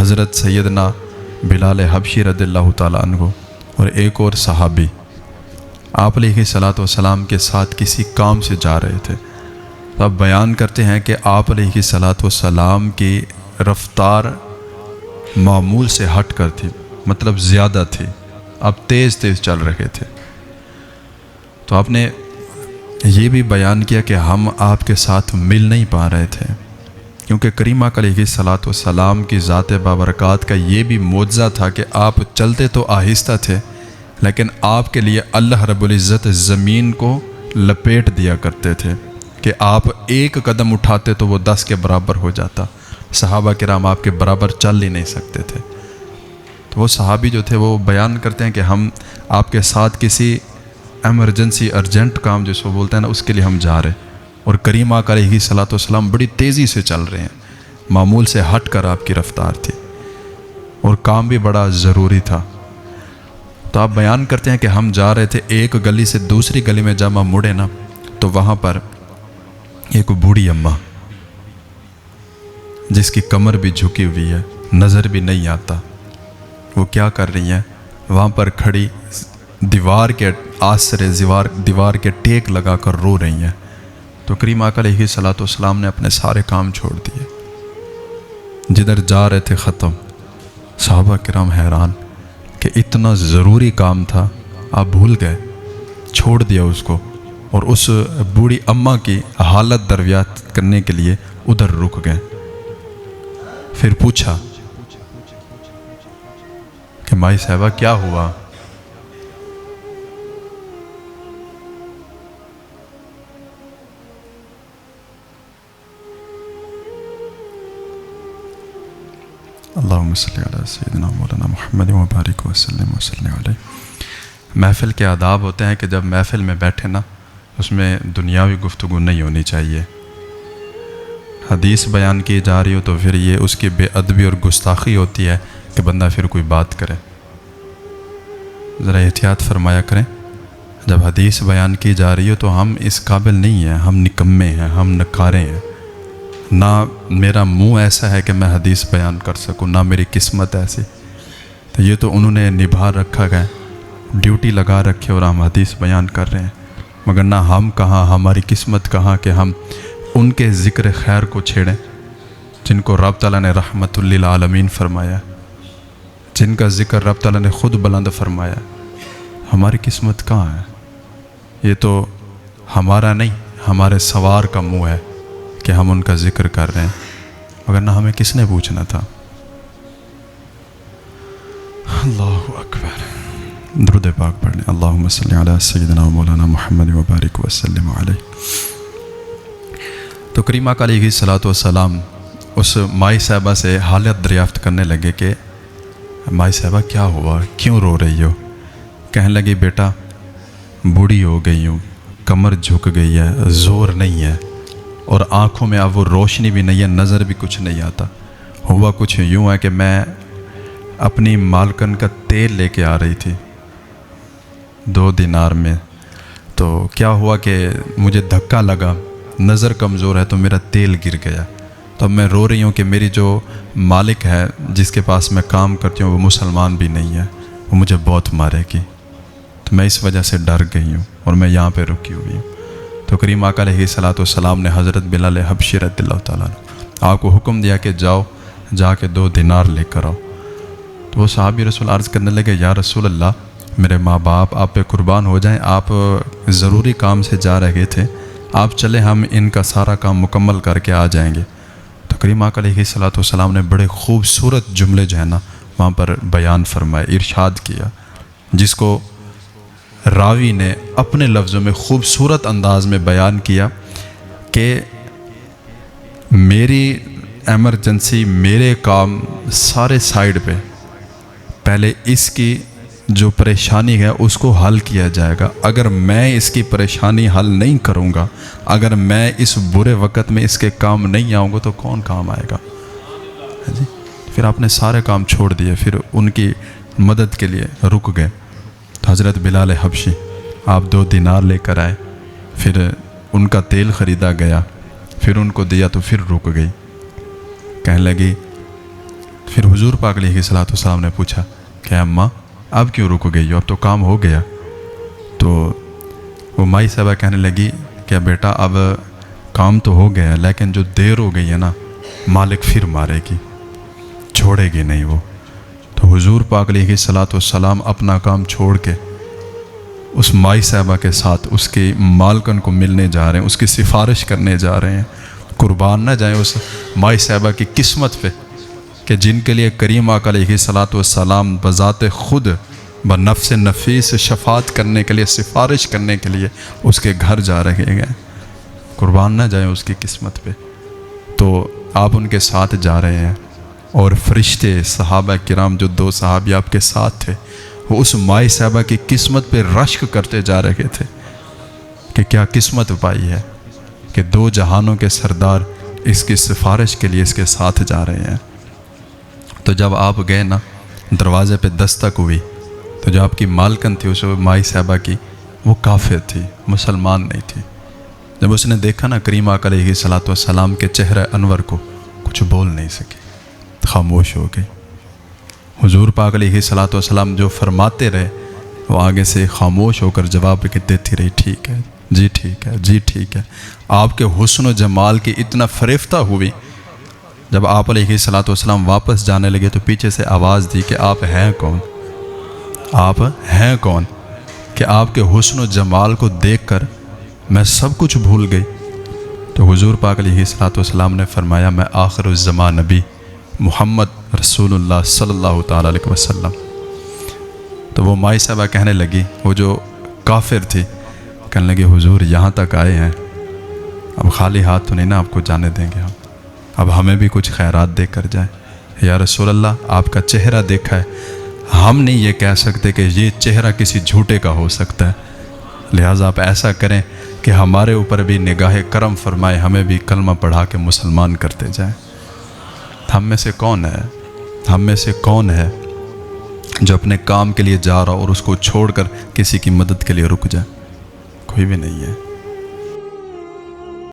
حضرت سیدنا بلال حبشی رضی اللہ تعالیٰ عنہ اور ایک اور صحابی آپ علیہ الصلوۃ والسلام کے ساتھ کسی کام سے جا رہے تھے. تو اب بیان کرتے ہیں کہ آپ علیہ الصلوۃ والسلام کی رفتار معمول سے ہٹ کر تھی، مطلب زیادہ تھی، اب تیز تیز چل رہے تھے. تو آپ نے یہ بھی بیان کیا کہ ہم آپ کے ساتھ مل نہیں پا رہے تھے، کیونکہ کریم آقا علیہ الصلوۃ والسلام کی ذات بابرکات کا یہ بھی معجزہ تھا کہ آپ چلتے تو آہستہ تھے، لیکن آپ کے لیے اللہ رب العزت زمین کو لپیٹ دیا کرتے تھے کہ آپ ایک قدم اٹھاتے تو وہ 10 کے برابر ہو جاتا. صحابہ کرام آپ کے برابر چل ہی نہیں سکتے تھے. تو وہ صحابی جو تھے وہ بیان کرتے ہیں کہ ہم آپ کے ساتھ کسی ایمرجنسی ارجنٹ کام جس کو بولتے ہیں نا، اس کے لیے ہم جا رہے، اور کریم آقا علیہ الصلوۃ والسلام بڑی تیزی سے چل رہے ہیں، معمول سے ہٹ کر آپ کی رفتار تھی، اور کام بھی بڑا ضروری تھا. تو آپ بیان کرتے ہیں کہ ہم جا رہے تھے، ایک گلی سے دوسری گلی میں جب ہم مڑے نا تو وہاں پر ایک بوڑھی اماں جس کی کمر بھی جھکی ہوئی ہے، نظر بھی نہیں آتا، وہ کیا کر رہی ہیں؟ وہاں پر کھڑی دیوار کے آسرے دیوار کے ٹیک لگا کر رو رہی ہیں. تو کریم آقا علیہ الصلوۃ والسلام نے اپنے سارے کام چھوڑ دیے، جدھر جا رہے تھے ختم. صحابہ کرام حیران کہ اتنا ضروری کام تھا، آپ بھول گئے، چھوڑ دیا اس کو، اور اس بوڑھی اماں کی حالت دریافت کرنے کے لیے ادھر رک گئے. پھر پوچھا کہ مائی صاحبہ کیا ہوا؟ اللہم صلی علی سیدنا مولانا محمد وبارک وسلم علیہ. محفل کے آداب ہوتے ہیں کہ جب محفل میں بیٹھے نا، اس میں دنیاوی گفتگو نہیں ہونی چاہیے. حدیث بیان کی جا رہی ہو تو پھر یہ اس کی بے ادبی اور گستاخی ہوتی ہے کہ بندہ پھر کوئی بات کرے. ذرا احتیاط فرمایا کریں. جب حدیث بیان کی جا رہی ہو تو ہم اس قابل نہیں ہیں، ہم نکمے ہیں، ہم نکارے ہیں. نہ میرا منہ ایسا ہے کہ میں حدیث بیان کر سکوں، نہ میری قسمت ایسی. تو یہ تو انہوں نے نبھا رکھا ہے، ڈیوٹی لگا رکھے، اور ہم حدیث بیان کر رہے ہیں. مگر نہ ہم کہاں، ہماری قسمت کہاں کہ ہم ان کے ذکر خیر کو چھیڑیں جن کو رب تعالیٰ نے رحمت للعالمین فرمایا، جن کا ذکر رب تعالیٰ نے خود بلند فرمایا. ہماری قسمت کہاں ہے؟ یہ تو ہمارا نہیں، ہمارے سوار کا منہ ہے کہ ہم ان کا ذکر کر رہے ہیں، مگر نہ ہمیں کس نے پوچھنا تھا. اللہ اکبر. درود پاک پڑھیں. اللہم صلی علی سیدنا مولانا محمد وبارک وسلم علیہ. تو کریم آقا علیہ الصلوۃ والسلام اس مائی صاحبہ سے حالت دریافت کرنے لگے کہ مائی صاحبہ کیا ہوا، کیوں رو رہی ہو؟ کہنے لگی بیٹا بوڑھی ہو گئی ہوں، کمر جھک گئی ہے، زور نہیں ہے، اور آنکھوں میں اب وہ روشنی بھی نہیں ہے، نظر بھی کچھ نہیں آتا. ہوا کچھ یوں ہے کہ میں اپنی مالکن کا تیل لے کے آ رہی تھی 2 دینار میں، تو کیا ہوا کہ مجھے دھکا لگا، نظر کمزور ہے تو میرا تیل گر گیا. تو اب میں رو رہی ہوں کہ میری جو مالک ہے جس کے پاس میں کام کرتی ہوں وہ مسلمان بھی نہیں ہے، وہ مجھے بہت مارے گی. تو میں اس وجہ سے ڈر گئی ہوں اور میں یہاں پہ رکی ہوئی ہوں. تو کریم آقا علیہ الصلوۃ والسلام نے حضرت بلال حبشی رضی اللہ تعالیٰ عنہ آپ کو حکم دیا کہ جاؤ جا کے 2 دینار لے کر آؤ. تو وہ صحابی رسول عرض کرنے لگے یا رسول اللہ، میرے ماں باپ آپ پہ قربان ہو جائیں، آپ ضروری کام سے جا رہے تھے، آپ چلے، ہم ان کا سارا کام مکمل کر کے آ جائیں گے. تو کریم آقا علیہ الصلوۃ والسلام نے بڑے خوبصورت جملے جو ہے نا وہاں پر بیان فرمائے، ارشاد کیا، جس کو راوی نے اپنے لفظوں میں خوبصورت انداز میں بیان کیا کہ میری ایمرجنسی، میرے کام سارے سائیڈ پہ، پہلے اس کی جو پریشانی ہے اس کو حل کیا جائے گا. اگر میں اس کی پریشانی حل نہیں کروں گا، اگر میں اس برے وقت میں اس کے کام نہیں آؤں گا تو کون کام آئے گا؟ جی پھر آپ نے سارے کام چھوڑ دیے، پھر ان کی مدد کے لیے رک گئے. تو حضرت بلال حبشی آپ 2 دینار لے کر آئے، پھر ان کا تیل خریدا گیا، پھر ان کو دیا تو پھر رک گئی. کہنے لگی پھر حضور پاک علیہ الصلوۃ والسلام نے پوچھا کہ اماں اب کیوں رک گئی ہو، اب تو کام ہو گیا؟ تو وہ مائی صاحبہ کہنے لگی کہ بیٹا اب کام تو ہو گیا لیکن جو دیر ہو گئی ہے نا مالک پھر مارے گی، چھوڑے گی نہیں وہ۔ تو حضور پاک علیہ الصلوۃ والسلام اپنا کام چھوڑ کے اس مائی صاحبہ کے ساتھ اس کے مالکن کو ملنے جا رہے ہیں، اس کی سفارش کرنے جا رہے ہیں۔ قربان نہ جائیں اس مائی صاحبہ کی قسمت پہ کہ جن کے لیے کریم آقا علیہ الصلوۃ والسلام بذات خود بنفس نفیس شفاعت کرنے کے لیے، سفارش کرنے کے لیے اس کے گھر جا رہے ہیں۔ قربان نہ جائیں اس کی قسمت پہ۔ تو آپ ان کے ساتھ جا رہے ہیں اور فرشتے صحابہ کرام جو 2 صحابی آپ کے ساتھ تھے وہ اس مائی صاحبہ کی قسمت پہ رشک کرتے جا رہے تھے کہ کیا قسمت پائی ہے کہ 2 جہانوں کے سردار اس کی سفارش کے لیے اس کے ساتھ جا رہے ہیں۔ تو جب آپ گئے نا، دروازے پہ دستک ہوئی تو جو آپ کی مالکن تھی اس مائی صاحبہ کی، وہ کافر تھی، مسلمان نہیں تھی۔ جب اس نے دیکھا نا کریم آقا علیہ الصلوۃ والسلام کے چہرہ انور کو، کچھ بول نہیں سکی، خاموش ہو گئی۔ حضور پاک علیہ الصلوۃ والسلام جو فرماتے رہے وہ آگے سے خاموش ہو کر جواب دیتی رہی، ٹھیک ہے جی، ٹھیک ہے جی، ٹھیک ہے۔ آپ کے حسن و جمال کی اتنا فریفتہ ہوئی، جب آپ علیہ الصلوۃ والسلام واپس جانے لگے تو پیچھے سے آواز دی کہ آپ ہیں کون؟ آپ ہیں کون کہ آپ کے حسن و جمال کو دیکھ کر میں سب کچھ بھول گئی؟ تو حضور پاک علیہ الصلوۃ والسلام نے فرمایا میں آخر الزمان نبی محمد رسول اللہ صلی اللہ تعالیٰ علیہ وسلم۔ تو وہ مائی صاحبہ کہنے لگی، وہ جو کافر تھی، کہنے لگی حضور یہاں تک آئے ہیں، اب خالی ہاتھ تو نہیں نا آپ کو جانے دیں گے ہم، اب ہمیں بھی کچھ خیرات دے کر جائیں۔ یا رسول اللہ آپ کا چہرہ دیکھا ہے، ہم نہیں یہ کہہ سکتے کہ یہ چہرہ کسی جھوٹے کا ہو سکتا ہے، لہٰذا آپ ایسا کریں کہ ہمارے اوپر بھی نگاہ کرم فرمائے، ہمیں بھی کلمہ پڑھا کے مسلمان کرتے جائیں۔ ہم میں سے کون ہے، ہم میں سے کون ہے جو اپنے کام کے لیے جا رہا اور اس کو چھوڑ کر کسی کی مدد کے لیے رک جائے؟ کوئی بھی نہیں ہے۔